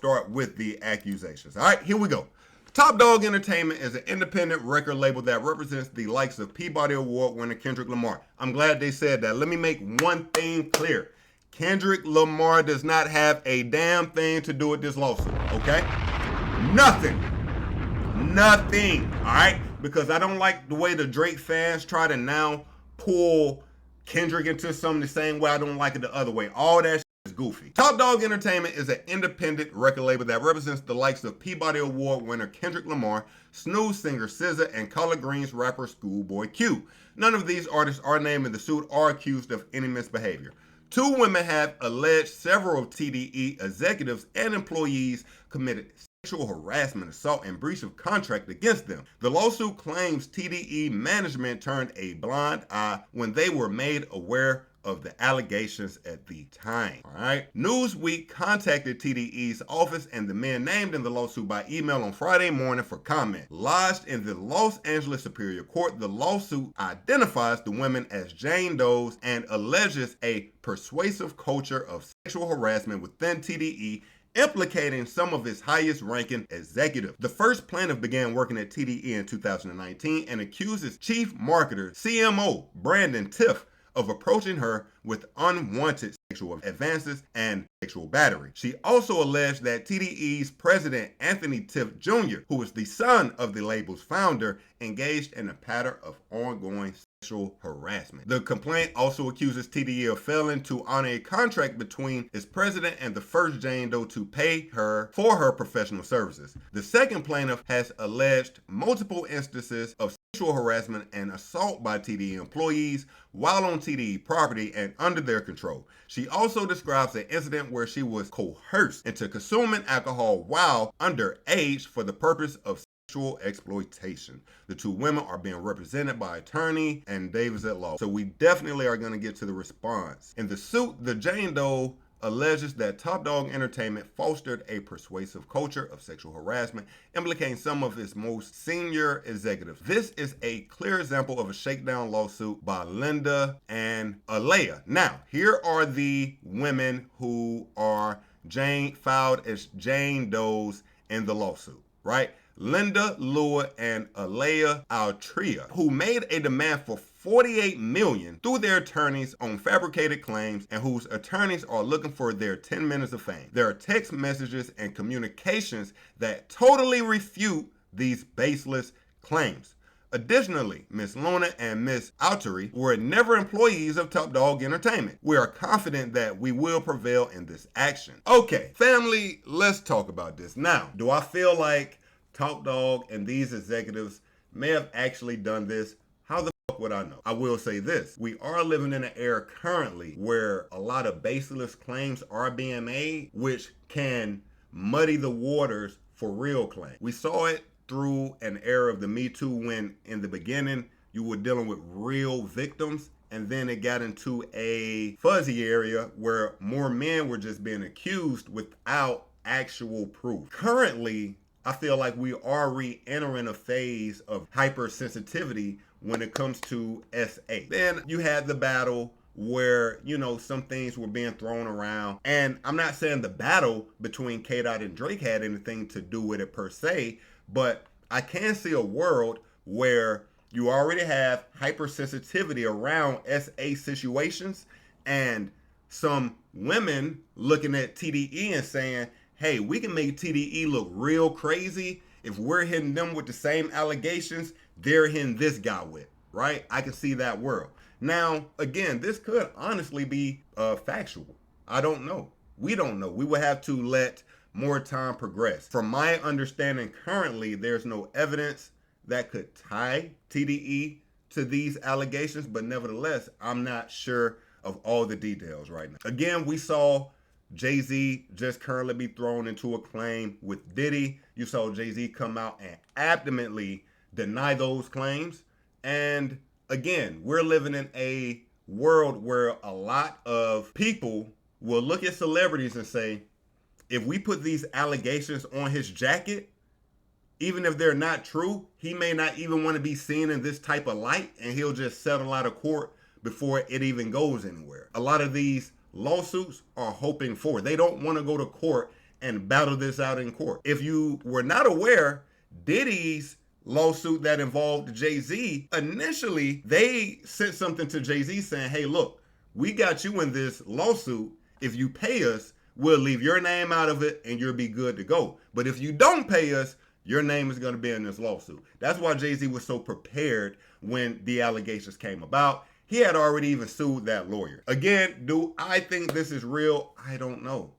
start with the accusations. All right, here we go. Top Dog Entertainment is an independent record label that represents the likes of Peabody Award winner Kendrick Lamar. I'm glad they said that. Let me make one thing clear. Kendrick Lamar does not have a damn thing to do with this lawsuit, okay? Nothing. Nothing, all right? Because I don't like the way the Drake fans try to now pull Kendrick into something the same way. I don't like it the other way. All that is goofy. Top Dog Entertainment is an independent record label that represents the likes of Peabody Award winner Kendrick Lamar, Snooze singer SZA, and Collard Greens rapper Schoolboy Q. None of these artists are named in the suit or accused of any misbehavior. Two women have alleged several of T.D.E executives and employees committed sexual harassment, assault, and breach of contract against them. The lawsuit claims T.D.E management turned a blind eye when they were made aware of the allegations at the time. All right. Newsweek contacted T.D.E's office and the men named in the lawsuit by email on Friday morning for comment. Lodged in the Los Angeles Superior Court, the lawsuit identifies the women as Jane Does and alleges a persuasive culture of sexual harassment within T.D.E, implicating some of its highest ranking executives. The first plaintiff began working at T.D.E in 2019 and accuses chief marketer CMO Brandon Tiff of approaching her with unwanted sexual advances and sexual battery. She also alleged that T.D.E's president Anthony Tiff Jr., who is the son of the label's founder, engaged in a pattern of ongoing sexual harassment. The complaint also accuses T.D.E of failing to honor a contract between its president and the first Jane Doe to pay her for her professional services. The second plaintiff has alleged multiple instances of sexual harassment and assault by T.D.E employees while on T.D.E property and under their control. She also describes an incident where she was coerced into consuming alcohol while underage for the purpose of sexual exploitation. The two women are being represented by attorney and Davis at law. So we definitely are going to get to the response. In the suit, the Jane Doe alleges that Top Dog Entertainment fostered a persuasive culture of sexual harassment, implicating some of its most senior executives. This is a clear example of a shakedown lawsuit by Linda and Alea. Now, here are the women who are filed as Jane Does in the lawsuit, right? Linda Lua and Alea Altria, who made a demand for $48 million through their attorneys on fabricated claims and whose attorneys are looking for their 10 minutes of fame. There are text messages and communications that totally refute these baseless claims. Additionally, Ms. Luna and Ms. Alteri were never employees of Top Dog Entertainment. We are confident that we will prevail in this action. Okay, family, let's talk about this. Now, do I feel like Top Dog and these executives may have actually done this? How the fuck would I know? I will say this. We are living in an era currently where a lot of baseless claims are being made, which can muddy the waters for real claims. We saw it through an era of the Me Too when in the beginning you were dealing with real victims, and then it got into a fuzzy area where more men were just being accused without actual proof. Currently, I feel like we are re-entering a phase of hypersensitivity when it comes to SA. Then you had the battle where, some things were being thrown around. And I'm not saying the battle between K-Dot and Drake had anything to do with it per se, but I can see a world where you already have hypersensitivity around SA situations and some women looking at T.D.E and saying, hey, we can make T.D.E look real crazy if we're hitting them with the same allegations they're hitting this guy with, right? I can see that world. Now, again, this could honestly be factual. I don't know. We don't know. We would have to let more time progress. From my understanding currently, there's no evidence that could tie T.D.E to these allegations, but nevertheless, I'm not sure of all the details right now. Again, we saw Jay-Z just currently be thrown into a claim with Diddy. You saw Jay-Z come out and adamantly deny those claims. And again, we're living in a world where a lot of people will look at celebrities and say, if we put these allegations on his jacket, even if they're not true, he may not even want to be seen in this type of light, and he'll just settle out of court before it even goes anywhere. A lot of these lawsuits are hoping for. They don't want to go to court and battle this out in court. If you were not aware, Diddy's lawsuit that involved Jay-Z, initially they sent something to Jay-Z saying, hey, look, we got you in this lawsuit. If you pay us, we'll leave your name out of it and you'll be good to go. But if you don't pay us, your name is going to be in this lawsuit. That's why Jay-Z was so prepared when the allegations came about. He had already even sued that lawyer. Again, do I think this is real? I don't know.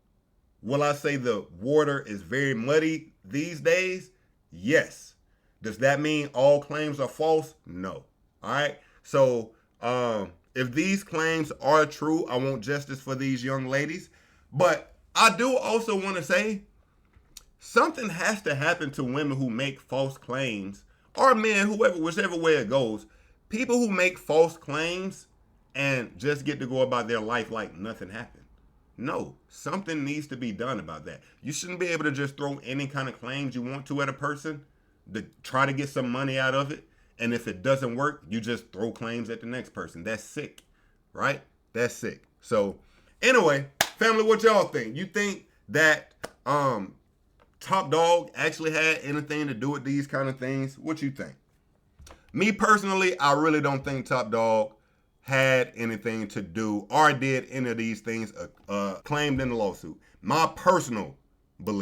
Will I say the water is very muddy these days? Yes. Does that mean all claims are false? No. All right. So if these claims are true, I want justice for these young ladies. But I do also want to say something has to happen to women who make false claims, or men, whoever, whichever way it goes. People who make false claims and just get to go about their life like nothing happened. No, something needs to be done about that. You shouldn't be able to just throw any kind of claims you want to at a person to try to get some money out of it. And if it doesn't work, you just throw claims at the next person. That's sick, right? That's sick. So anyway, family, what y'all think? You think that Top Dog actually had anything to do with these kind of things? What you think? Me personally, I really don't think Top Dog had anything to do or did any of these things claimed in the lawsuit. My personal belief.